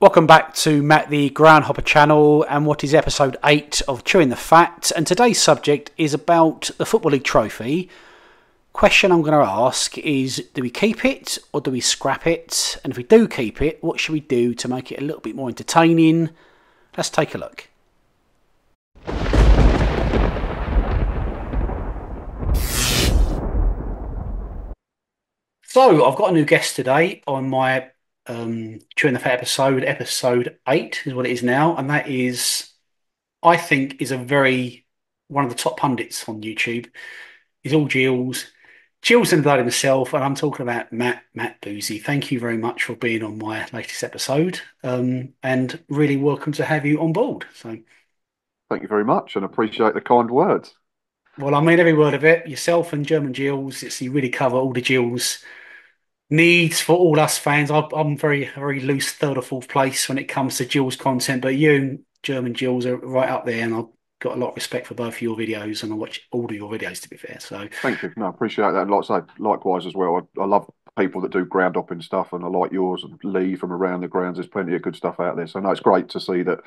Welcome back to Matt the Groundhopper channel and what is episode 8 of Chewing the Fat. And today's subject is about the Football League Trophy. Question I'm going to ask is, do we keep it or do we scrap it? And if we do keep it, what should we do to make it a little bit more entertaining? Let's take a look. So I've got a new guest today on my Chewing the Fat episode 8 is what it is now, and that is, I think, is one of the top pundits on YouTube. He's all Gills. Gills and blood himself, and I'm talking about Matt Boozy. Thank you very much for being on my latest episode, and really welcome to have you on board. So, Thank you very much and appreciate the kind words. well, I mean every word of it. Yourself and German Gills, you really cover all the Gills needs for all us fans. I'm very loose third or fourth place when it comes to Gills content, but you and German Gills are right up there, and I've got a lot of respect for both of your videos, and I watch all of your videos, to be fair. So Thank you. No, I appreciate that. And like I say, likewise as well. I love people that do ground hopping stuff, and I like yours and Lee from around the grounds. There's plenty of good stuff out there. So no, it's great to see that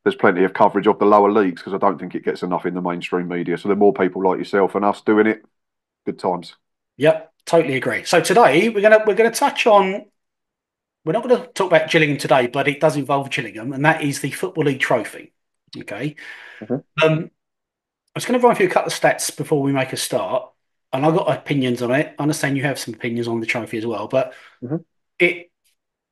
there's plenty of coverage of the lower leagues because I don't think it gets enough in the mainstream media. So the more people like yourself and us doing it, good times. yep, totally agree. So today we're gonna touch on. We're not going to talk about Gillingham today, but it does involve Gillingham, and that is the Football League Trophy. Okay. Mhm. I was going to run through a couple of stats before we make a start, and I've got opinions on it. I understand you have some opinions on the trophy as well, but Mhm. it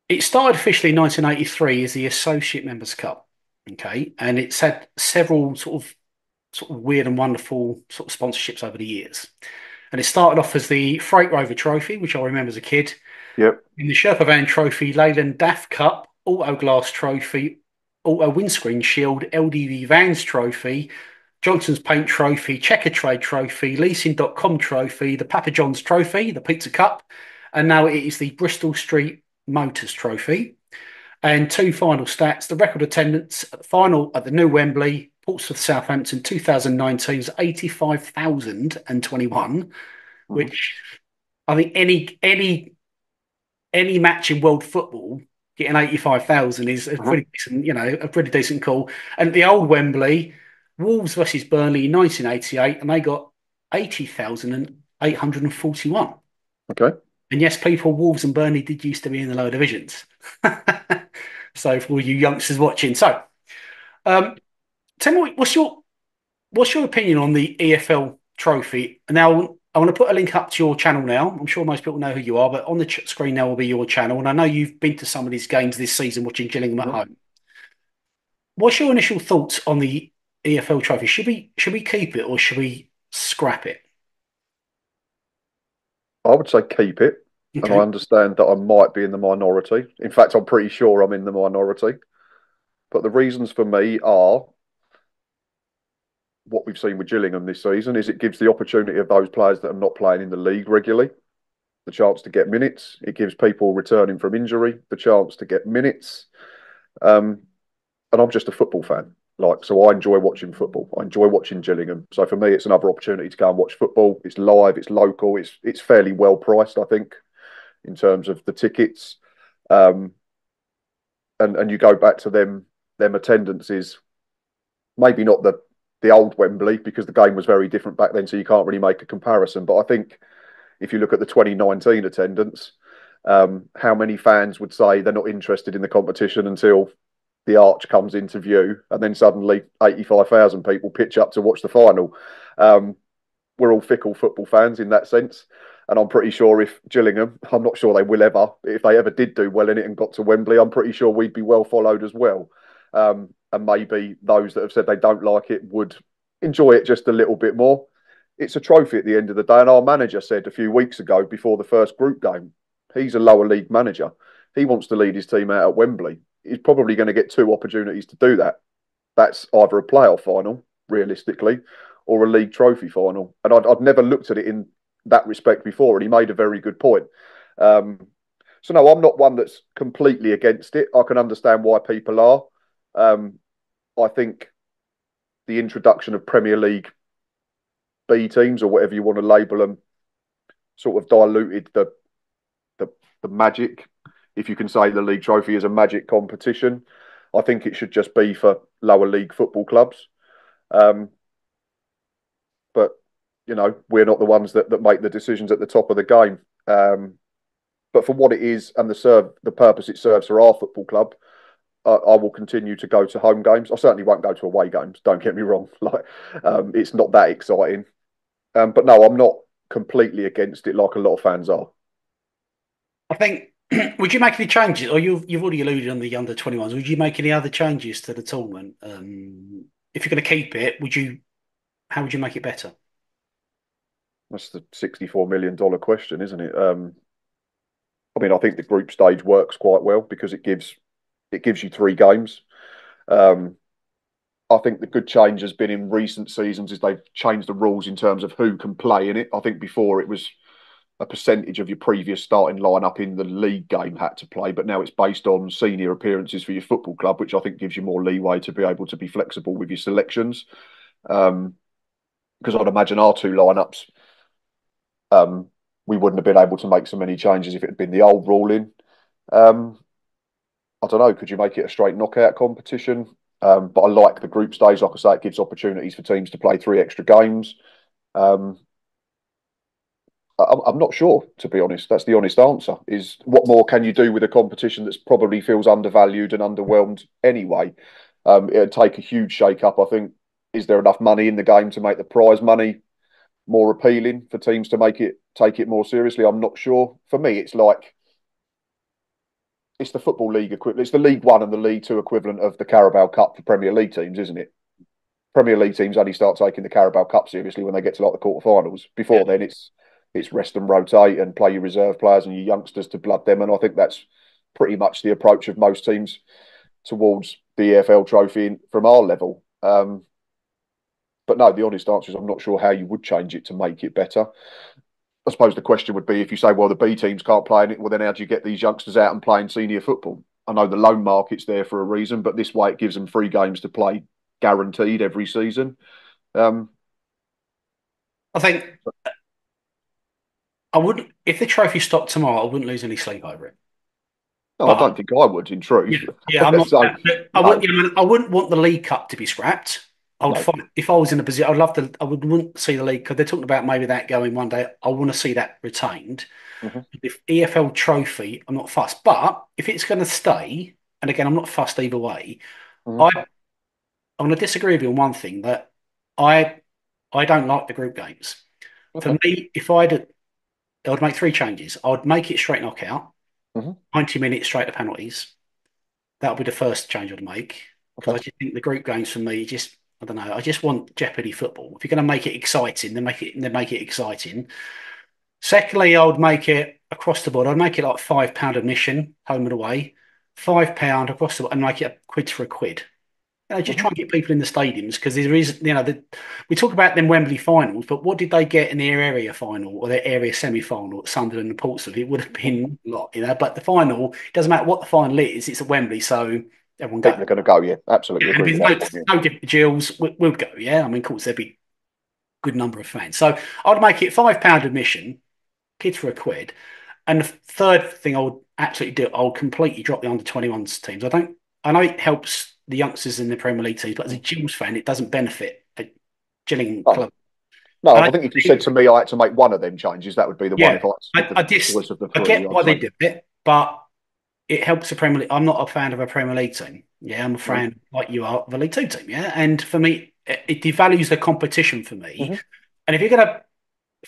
it started officially in 1983 as the Associate Members Cup. Okay, and it's had several sort of weird and wonderful sort of sponsorships over the years. And it started off as the Freight Rover Trophy, which I remember as a kid, Yep. in the Sherpa Van Trophy, Leyland DAF Cup, Auto Glass Trophy, Auto Windscreen Shield, LDV Vans Trophy, Johnson's Paint Trophy, Checker Trade Trophy, Leasing.com Trophy, the Papa John's Trophy, the Pizza Cup, and now it is the Bristol Street Motors Trophy. And two final stats: the record attendance at the final at the new Wembley, Portsmouth Southampton 2019 is 85,021, Mhm. which I think any match in world football getting 85,000 is a Mhm. pretty decent, a pretty decent call. And the old Wembley, Wolves versus Burnley in 1988, and they got 80,841. Okay. And yes, people, Wolves and Burnley did used to be in the lower divisions. So for all you youngsters watching, um, tell me what's your opinion on the EFL Trophy? Now, I want to put a link up to your channel now. I'm sure most people know who you are, but on the screen now will be your channel. And I know you've been to some of these games this season watching Gillingham at Mhm. home. What's your initial thoughts on the EFL Trophy? Should we keep it or should we scrap it? I would say keep it. And I Okay. understand that I might be in the minority. In fact, I'm pretty sure I'm in the minority. But the reasons for me are what we've seen with Gillingham this season is it gives the opportunity of those players that are not playing in the league regularly the chance to get minutes. It gives people returning from injury the chance to get minutes. Um, and I'm just a football fan. So I enjoy watching football. I enjoy watching Gillingham. So for me, it's another opportunity to go and watch football. It's live, it's local, it's fairly well priced, I think, in terms of the tickets. Um, and you go back to them attendances, maybe not the old Wembley because the game was very different back then, so you can't really make a comparison. But I think if you look at the 2019 attendance, how many fans would say they're not interested in the competition until the arch comes into view, and then suddenly 85,000 people pitch up to watch the final. Um, we're all fickle football fans in that sense. And I'm pretty sure if Gillingham, I'm not sure they will ever, if they ever did do well in it and got to Wembley, I'm pretty sure we'd be well followed as well. And maybe those that have said they don't like it would enjoy it just a little bit more. It's a trophy at the end of the day. And our manager said a few weeks ago before the first group game, he's a lower league manager. He wants to lead his team out at Wembley. He's probably going to get two opportunities to do that. That's either a playoff final, realistically, or a league trophy final. And I'd never looked at it in that respect before, and he made a very good point. Um, so no, I'm not one that's completely against it. I can understand why people are. I think the introduction of Premier League B teams or whatever you want to label them sort of diluted the the magic if you can say the league trophy is a magic competition. I think it should just be for lower league football clubs. Um, but we're not the ones that make the decisions at the top of the game. But for what it is and the purpose it serves for our football club, I will continue to go to home games. I certainly won't go to away games. Don't get me wrong; it's not that exciting. But no, I'm not completely against it like a lot of fans are. I think, would you make any changes, or you've already alluded on the under 21s? Would you make any other changes to the tournament? If you're going to keep it, how would you make it better? That's the $64 million question, isn't it? I mean, I think the group stage works quite well because it gives you three games. Um, I think the good change has been in recent seasons is they've changed the rules in terms of who can play in it. I think before it was a percentage of your previous starting lineup in the league game had to play, but now it's based on senior appearances for your football club, which I think gives you more leeway to be able to be flexible with your selections. Because I'd imagine our two lineups, um, we wouldn't have been able to make so many changes if it had been the old ruling. Um, I don't know. Could you make it a straight knockout competition? But I like the group stage. Like I say, it gives opportunities for teams to play three extra games. Um, I'm not sure, to be honest. That's the honest answer. Is what more can you do with a competition that's probably feels undervalued and underwhelmed anyway? It'd take a huge shake-up, I think. Is there enough money in the game to make the prize money more appealing for teams to take it more seriously? I'm not sure. For me, it's the football league equivalent. It's the League One and the League Two equivalent of the Carabao Cup for Premier League teams, isn't it? Premier League teams only start taking the Carabao Cup seriously when they get to like the quarterfinals. Before then, it's rest and rotate and play your reserve players and your youngsters to blood them. And I think that's pretty much the approach of most teams towards the EFL Trophy from our level. But no, the honest answer is I'm not sure how you would change it to make it better. I suppose the question would be if you say, well, the B teams can't play in it, well, then how do you get these youngsters out and playing senior football? I know the loan market's there for a reason, but this way it gives them free games to play guaranteed every season. Um, I think I wouldn't, if the trophy stopped tomorrow, I wouldn't lose any sleep over it. no, I But don't think I would, in yeah, truth. yeah, I'm not. So, I wouldn't. no, I wouldn't want the League Cup to be scrapped. I would no. fight if I was in a position. I'd love to. I would want to see the league because they're talking about maybe that going one day. I want to see that retained. Hmm. If EFL Trophy, I'm not fussed. But if it's going to stay, and again, I'm not fussed either way. Hmm. I I'm going to disagree with you on one thing that I I don't like the group games. For Okay. me, I would make three changes. I would make it straight knockout, Hmm. 90 minutes straight to penalties. That would be the first change I'd make because Okay. I just think the group games for me just I don't know. I just want Jeopardy football. If you're going to make it exciting, then make it exciting. Secondly, I would make it across the board. I'd make it like £5 admission, home and away, £5 across the board, and make it a quid for a quid. Just Hmm. try and get people in the stadiums because there is, we talk about them Wembley finals, but what did they get in their area final or their area semi-final at Sunderland and Portsmouth? It would have been a lot, But the final, it doesn't matter what the final is, it's at Wembley, so everyone People go. are going to go, yeah. Yeah, Absolutely and agree there's with that point, yeah. no different. Gills would go, yeah. I mean, of course, there'd be a good number of fans. So I'd make it £5 admission, kids for a quid. And the third thing I would absolutely do, I would completely drop the under 21s teams. I know it helps the youngsters in the Premier League teams, but as a Gills fan, it doesn't benefit a Gillingham Oh, club. no, And I think if you said to me I had to make one of them changes, that would be the one yeah, if I had to pick I the just, choice of the I three, get I'd why they say. did it, but it helps the Premier League. I'm not a fan of a Premier League team. Yeah, I'm a No. fan like you are of a League Two team. Yeah, and for me, it devalues the competition for me. Hmm. And if you're going to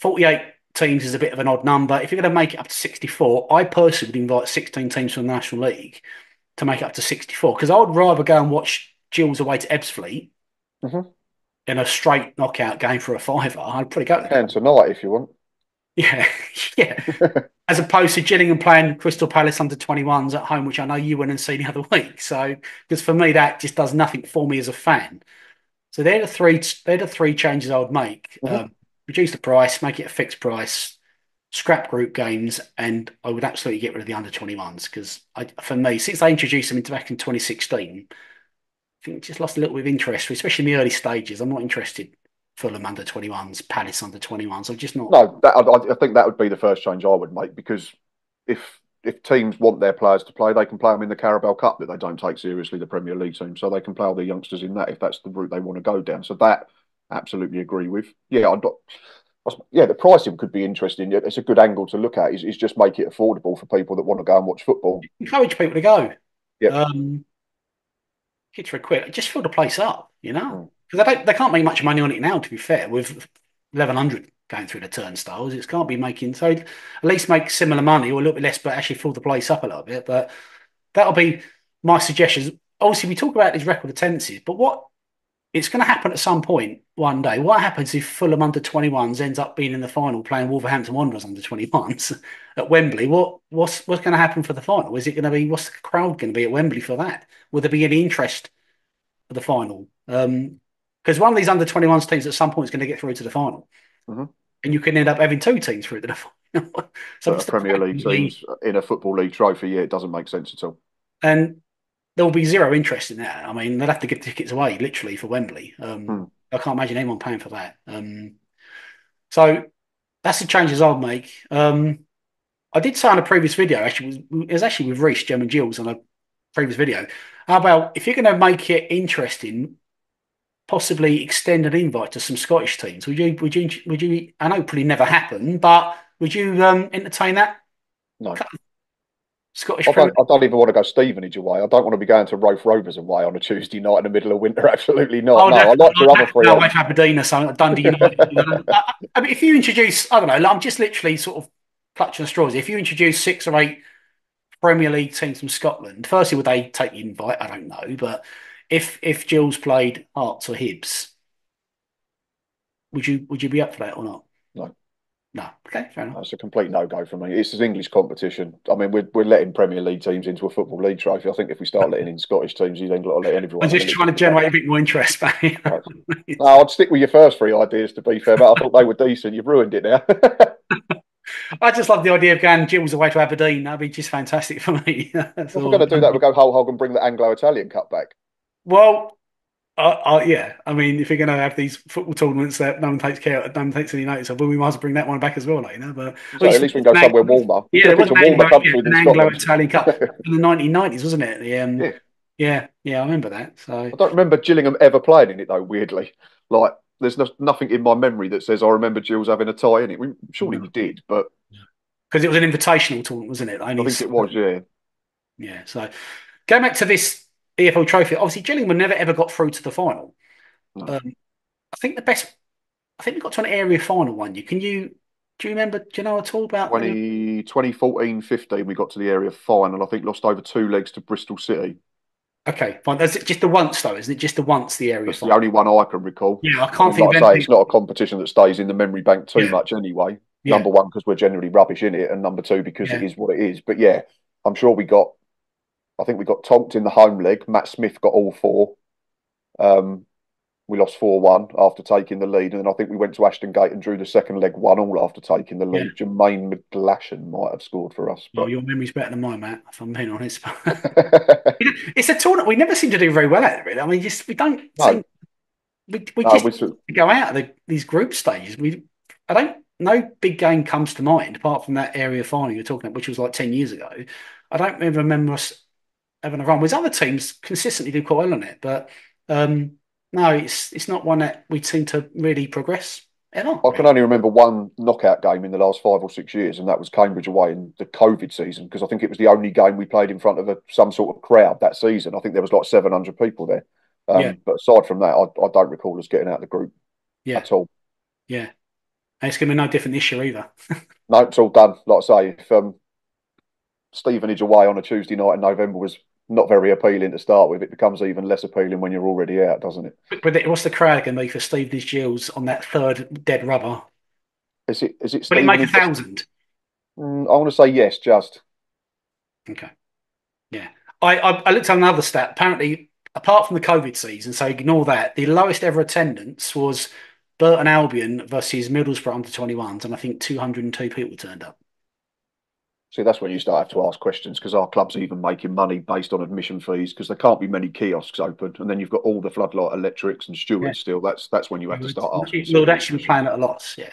48 teams is a bit of an odd number. If you're going to make it up to 64, I personally would invite 16 teams from the National League to make it up to 64 because I would rather go and watch Gills away to Ebbsfleet Hmm. in a straight knockout game for a fiver. I'd probably go I to that. can tonight if you want. Yeah, yeah. As opposed to Gillingham playing Crystal Palace under 21s at home, which I know you went and see the other week. So, because for me, that just does nothing for me as a fan. So they're the three changes I would make. Hmm. Reduce the price, make it a fixed price, scrap group games, and I would absolutely get rid of the under 21s because for me, since they introduced them into back in 2016, I think it just lost a little bit of interest, especially in the early stages. I'm not interested. Fulham under 21s, Palace under 21s. I'm just not. No, I think that would be the first change I would make because if if teams want their players to play, they can play them in the Carabao Cup that they don't take seriously, the Premier League team. So they can play all their youngsters in that if that's the route they want to go down. So that absolutely agree with. Yeah, yeah, the pricing could be interesting. It's a good angle to look at. Is just make it affordable for people that want to go and watch football. Encourage people to go. Yep. Um, Kids for a quid. Just fill the place up, you know, Mm. because they can't make much money on it now. To be fair, with 1100 going through the turnstiles, it can't be making so at least make similar money or a little bit less, but actually fill the place up a little bit. But that'll be my suggestions. Obviously, we talk about these record attendances, but what it's going to happen at some point one day. What happens if Fulham under 21s ends up being in the final playing Wolverhampton Wanderers under 21s at Wembley? What's going to happen for the final? Is it going to be what's the crowd going to be at Wembley for that? Will there be any interest for the final? Because one of these under 21s teams at some point is going to get through to the final, Hmm. and you can end up having two teams through to the final. So But a what's the Premier point? League teams in a Football League trophy, yeah, it doesn't make sense at all. And there will be zero interest in that. I mean, they'd have to give tickets away literally for Wembley. Hmm. I can't imagine anyone paying for that. So that's the changes I'll make. I did say on a previous video, actually, it was actually with Reece, Gem and Gills on a previous video. How about if you're going to make it interesting, possibly extend an invite to some Scottish teams? Would you? I know it probably never happened, but would you entertain that? No. Scottish Premier I don't even want to go Stevenage away. I don't want to be going to Rofe Rovers away on a Tuesday night in the middle of winter. Absolutely not. Oh, No, I that's like your other three no way to options. Aberdeen or something, like Dundee United. I mean, if you introduce, I don't know, like, I'm just literally sort of clutching the straws. If you introduce 6 or 8 Premier League teams from Scotland, firstly, would they take the invite? I don't know, but if Gills played Hearts or Hibs, would you be up for that or not? No, No. Okay, fair enough. that's a complete no go for me. It's an English competition. I mean, we're letting Premier League teams into a Football League trophy. I think if we start letting in Scottish teams, you then got to let I'm everyone have a just little trying bit to of that. generate a bit more interest, mate. Right. No, I'd stick with your first three ideas, to be fair, but I thought they were decent. You've ruined it now. I just love the idea of going Gills away to Aberdeen. That'd be just fantastic for me. That's If we're all. going to do that, we'll go whole hog and bring the Anglo-Italian Cup back. Well, yeah. I mean, if you're going to have these football tournaments that no one takes care of, no one takes any notice of, well, we might as well bring that one back as well, like, you know. But So at least we can go somewhere warmer. We Yeah, could there have was picked an a warmer country An than Scotland. Anglo-Italian Cup in the 1990s, wasn't it? Yeah. Yeah, yeah, I remember that. So I don't remember Gillingham ever playing in it though. Weirdly, like there's nothing in my memory that says I remember Gills having a tie in it. Surely we did, but because it was an invitational tournament, wasn't it? I think it was. Yeah, Yeah. So going back to this EFL Trophy, obviously Gillingham never ever got through to the final. no. Um, I think the best. I think we got to an area final one year. Do you remember? Do you know at all about any? 2014-15, we got to the area final. I think lost over two legs to Bristol City. Okay, fine. That's just the once though, isn't it? Just the once the area That's the final. only one I can recall. Yeah, I I can't mean, think like of I say, anything. it's not a competition that stays in the memory bank too Yeah, much anyway. yeah, Number one, because we're generally rubbish in it, and number two, because it yeah. is what it is. But yeah, I'm sure we got. I think we got tonked in the home leg. Matt Smith got all four. Um, we lost 4-1 after taking the lead, and then I think we went to Ashton Gate and drew the second leg 1-1 after taking the Yeah. lead. Jermaine McGlashan might have scored for us, Well, but your memory's better than mine, Matt, if I'm being honest. It's a tournament we never seem to do very well at, really. I mean, just we don't no, seem we no, just go out of these group stages. I don't no big game comes to mind apart from that area final you're talking about, which was like 10 years ago. I don't even remember us having a run. With other teams consistently do quite well on it, but no, it's not one that we seem to really progress ever. I can Really. only remember one knockout game in the last 5 or 6 years, and that was Cambridge away in the COVID season because I think it was the only game we played in front of some sort of crowd that season. I think there was like 700 people there. Yeah, But aside from that, I don't recall us getting out of the group yeah, at all. yeah. And it's going to be no different this year either. No, it's all done. Like I say, if Stevenage away on a Tuesday night in November was not very appealing to start with, it becomes even less appealing when you're already out, doesn't it? But what's the crowd going to be for Steve Gills on that third dead rubber? Is it Will it make a Stevenage? thousand? I want to say yes, just. Okay. Yeah. I looked at another stat. Apparently, apart from the COVID season, so ignore that, the lowest ever attendance was Burton Albion versus Middlesbrough under 21s, and I think 202 people turned up. See, that's when you start to ask questions because our club's even making money based on admission fees because there can't be many kiosks open, and then you've got all the floodlight electrics and Yeah. stewards still. That's when you have to start asking We would serious actually be questions. playing at a loss, yeah.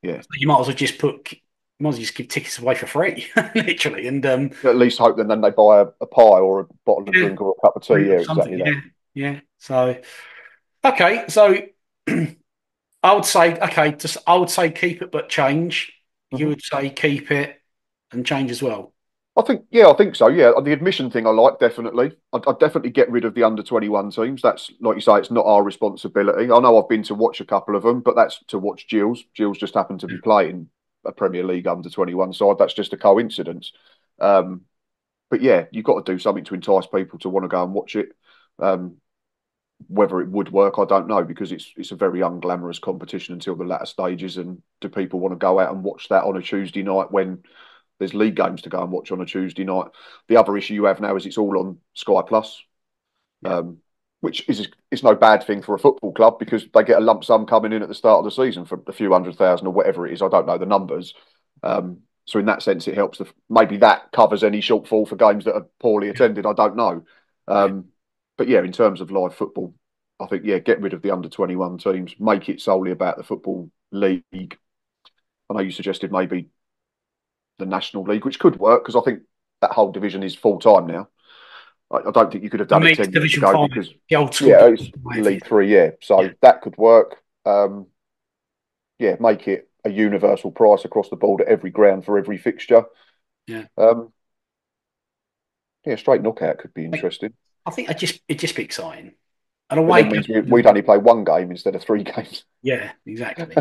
Yeah, So you might as well just put might as well just give tickets away for free, literally. And At least hope then they buy a pie or a bottle of yeah, drink or a cup of tea. or Yeah, something. exactly that. Yeah, yeah. So okay, so I would say okay, just I would say keep it but change. You Mhm. would say keep it and change as well. I think so. Yeah, the admission thing I like definitely. I'd definitely get rid of the under 21 teams. That's like you say, it's not our responsibility. I know I've been to watch a couple of them, but that's to watch Gills. Gills just happened to be playing a Premier League under 21 side. That's just a coincidence. Um, but yeah, you've got to do something to entice people to want to go and watch it. Um, whether it would work, I don't know because it's a very unglamorous competition until the latter stages. And do people want to go out and watch that on a Tuesday night when there's league games to go and watch on a Tuesday night? The other issue you have now is it's all on Sky Plus, Yeah. um, which is it's no bad thing for a football club because they get a lump sum coming in at the start of the season for a few 100,000 or whatever it is. I don't know the numbers. So in that sense, it helps. Maybe that covers any shortfall for games that are poorly attended. I don't know. Yeah. Um, but yeah, in terms of live football, I think yeah, get rid of the under 21 teams, make it solely about the football league. I know you suggested maybe the National League, which could work because I think that whole division is full time now. I don't think you could have The done it mixed 10 years Division ago Five, because, the old school yeah, it's Division Five. League Three, yeah. Yeah. So that could work. Yeah, make it a universal price across the board at every ground for every fixture. Yeah. Um, yeah, straight knockout could be Like, interesting. I think it'd just be exciting. And But away then means we'd games, only play one game instead of three games. yeah, exactly.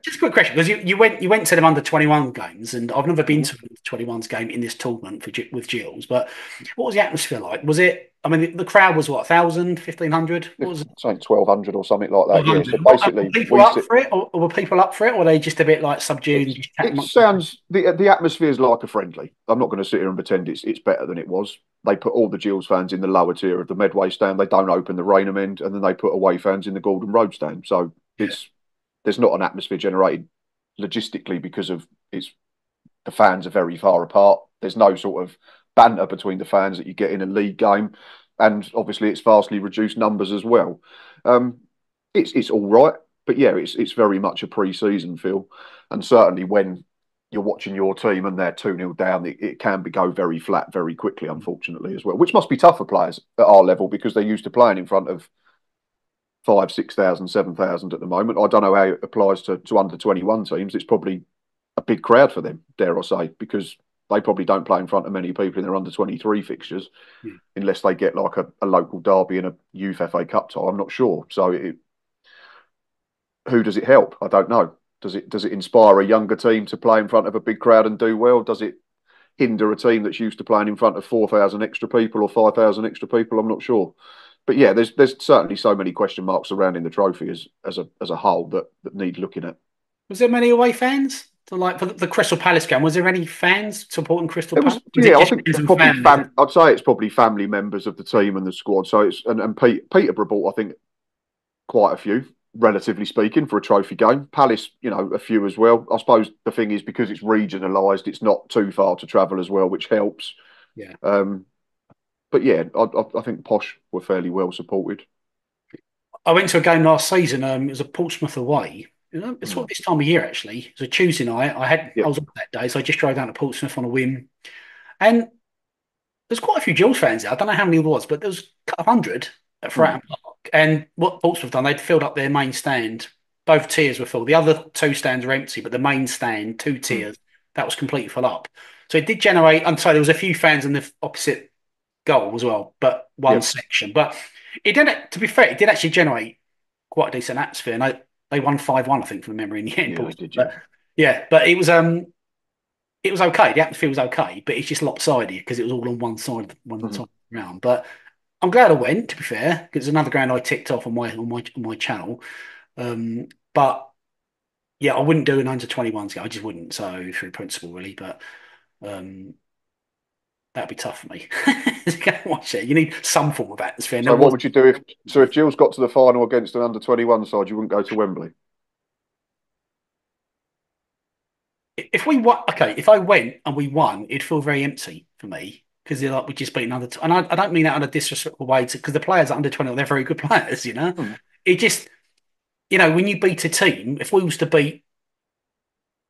Just a quick question, because you went to them under 21 games, and I've never been Mhm. to an under 21s game in this tournament with Gills. But what was the atmosphere like? Was it? I mean, the crowd was what 1,000, 1,500? What If was it? something 1,200 or something like that, yeah. 1,200. So Were basically, people we up sit. for it, or were people up for it, or were they just a bit like subdued and just chatting It amongst themselves? sounds the atmosphere is like a friendly. I'm not going to sit here and pretend it's better than it was. They put all the Gills fans in the lower tier of the Medway stand. They don't open the Rainham end, and then they put away fans in the Gordon Road stand. So Yeah, it's there's not an atmosphere generated logistically because of it's the fans are very far apart. There's no sort of banter between the fans that you get in a league game, and obviously it's vastly reduced numbers as well. Um, it's all right, but yeah, it's very much a pre-season feel, and certainly when you're watching your team and they're 2-0 down, it can go very flat very quickly, unfortunately, as well, which must be tough for players at our level because they're used to playing in front of 5, 6,000, 7,000 at the moment. I don't know how it applies to under 21 teams. It's probably a big crowd for them, dare I say, because they probably don't play in front of many people in their under 23 fixtures yeah. unless they get like a local derby and a youth FA Cup tie. I'm not sure. So who does it help? I don't know. Does it inspire a younger team to play in front of a big crowd and do well? Does it hinder a team that's used to playing in front of 4,000 extra people or 5,000 extra people? I'm not sure. But yeah, there's certainly so many question marks surrounding the trophy as a whole that need looking at. Was there many away fans? So, like for the Crystal Palace game, was there any fans supporting Crystal It Palace? was Was it yeah, I just think friends and probably families? I'd say it's probably family members of the team and the squad. So it's and Peterborough bought I think quite a few, relatively speaking, for a trophy game. Palace, a few as well. I suppose the thing is because it's regionalised, it's not too far to travel as well, which helps. Yeah. Um, but yeah, I think Posh were fairly well supported. I went to a game last season. It was a Portsmouth away. It's sort Mm. of this time of year actually. It was a Tuesday night. I Yep. was off that day, so I just drove down to Portsmouth on a whim. And there's quite a few Gills fans there. I don't know how many there was, but there was a couple of hundred at Mm. Fratton Park. And what Portsmouth done, they'd filled up their main stand. Both tiers were full. The other two stands were empty, but the main stand, two Mm. tiers, that was completely full up. So it did generate. I'm sorry, there was a few fans in the opposite goal as well, but one Yep. section. But it didn't. To be fair, it did actually generate quite a decent atmosphere, and they won 5-1, I think, from memory in the end. Yeah, they did. Yeah. But yeah, but it was okay. The atmosphere was okay, but it's just lopsided because it was all on one Mm-hmm. side round. But I'm glad I went. To be fair, because it's another ground I ticked off on my channel. But yeah, I wouldn't do an under 21s game. I just wouldn't. So through principle, really. But um, that'd be tough for me to go and watch it. You need some form of atmosphere. And there So what was would you do if Gills got to the final against an under 21 side, you wouldn't go to Wembley? if we won. Okay, if I went and we won, it'd feel very empty for me because they're like we just beaten under. And I don't mean that in a disrespectful way, because the players under 20, they're very good players. Mm. It just when you beat a team, if we was to beat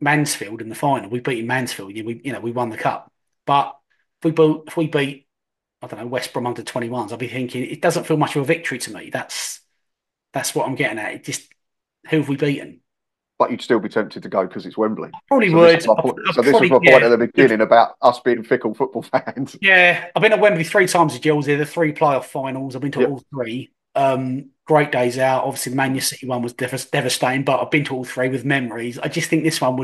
Mansfield in the final. We beat Mansfield. We won the cup. But if we beat I don't know, West Brom under 21s, I'll be thinking it doesn't feel much of a victory to me. That's what I'm getting at. It just who have we beaten? But you'd still be tempted to go because it's Wembley. Probably So this is would. my I, point. I So this was probably my point yeah. at the beginning about us being fickle football fans. Yeah, I've been at Wembley three times with Gills here, the three playoff finals. I've been to Yep. all three. Great days out. Obviously, the Man City one was devastating, but I've been to all three with memories. I just think this one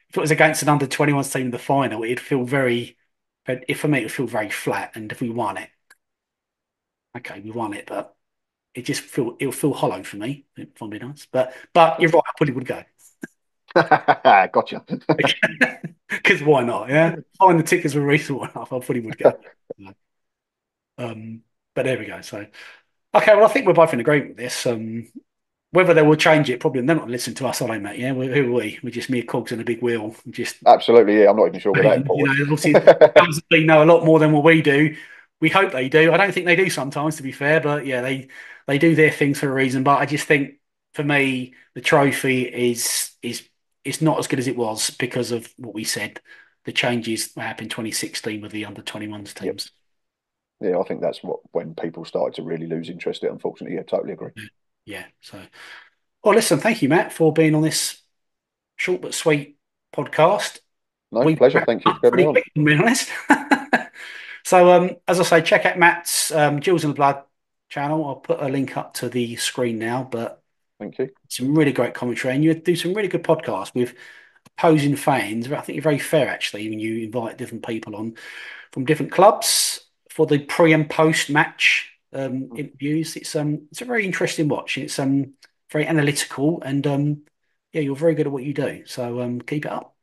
if it was against an under 21s team in the final, it'd feel very, if for me, it would feel very flat. And if we won it, okay, we won it, but it'll feel hollow for me, if I'm being honest. But you're right, I probably would go. Gotcha. Because why not? Yeah, find the tickets were reasonable enough. I probably would go. Um, but there we go. So okay, well, I think we're both in agreement with this. Whether they will change it, probably they're not listening to us, are they, mate? Yeah, who are we? We're just mere cogs in a big wheel. Just Absolutely, yeah. I'm not even sure we're that important. obviously, they know a lot more than what we do. We hope they do. I don't think they do sometimes, to be fair, but yeah, they do their things for a reason. But I just think, for me, the trophy is not as good as it was because of what we said. The changes that happened in 2016 with the under 21s Yep. teams. Yeah, I think that's when people started to really lose interest in it, unfortunately. Yeah, totally agree. Yeah. So, well, listen, thank you, Matt, for being on this short but sweet podcast. No, We pleasure. wrapped Thank you up for having me pretty on. quick, to be honest. So, as I say, check out Matt's Jules in the Blood channel. I'll put a link up to the screen now, but Thank you. some really great commentary, and you do some really good podcasts with opposing fans. I think you're very fair, actually, when you invite different people on from different clubs for the pre and post match interviews. It's a very interesting watch. It's very analytical, and yeah, you're very good at what you do. So keep it up,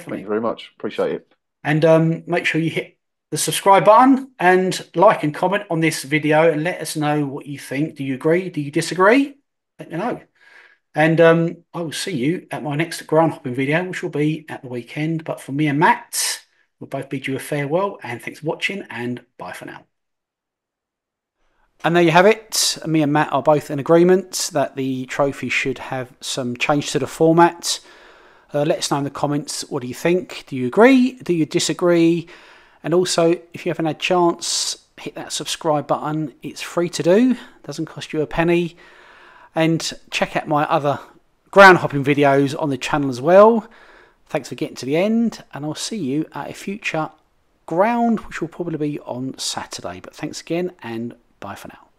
Thank you definitely. very much. Appreciate it. And make sure you hit the subscribe button and like and comment on this video and let us know what you think. Do you agree? Do you disagree? Let me know. And I will see you at my next ground hopping video, which will be at the weekend. But for me and Matt, we'll both bid you a farewell and thanks for watching and bye for now. And there you have it. Me and Matt are both in agreement that the trophy should have some change to the format. Let us know in the comments, what do you think? Do you agree? Do you disagree? And also, if you haven't had a chance, hit that subscribe button. It's free to do. Doesn't cost you a penny. And check out my other ground hopping videos on the channel as well. Thanks for getting to the end. And I'll see you at a future ground, which will probably be on Saturday. But thanks again and bye for now.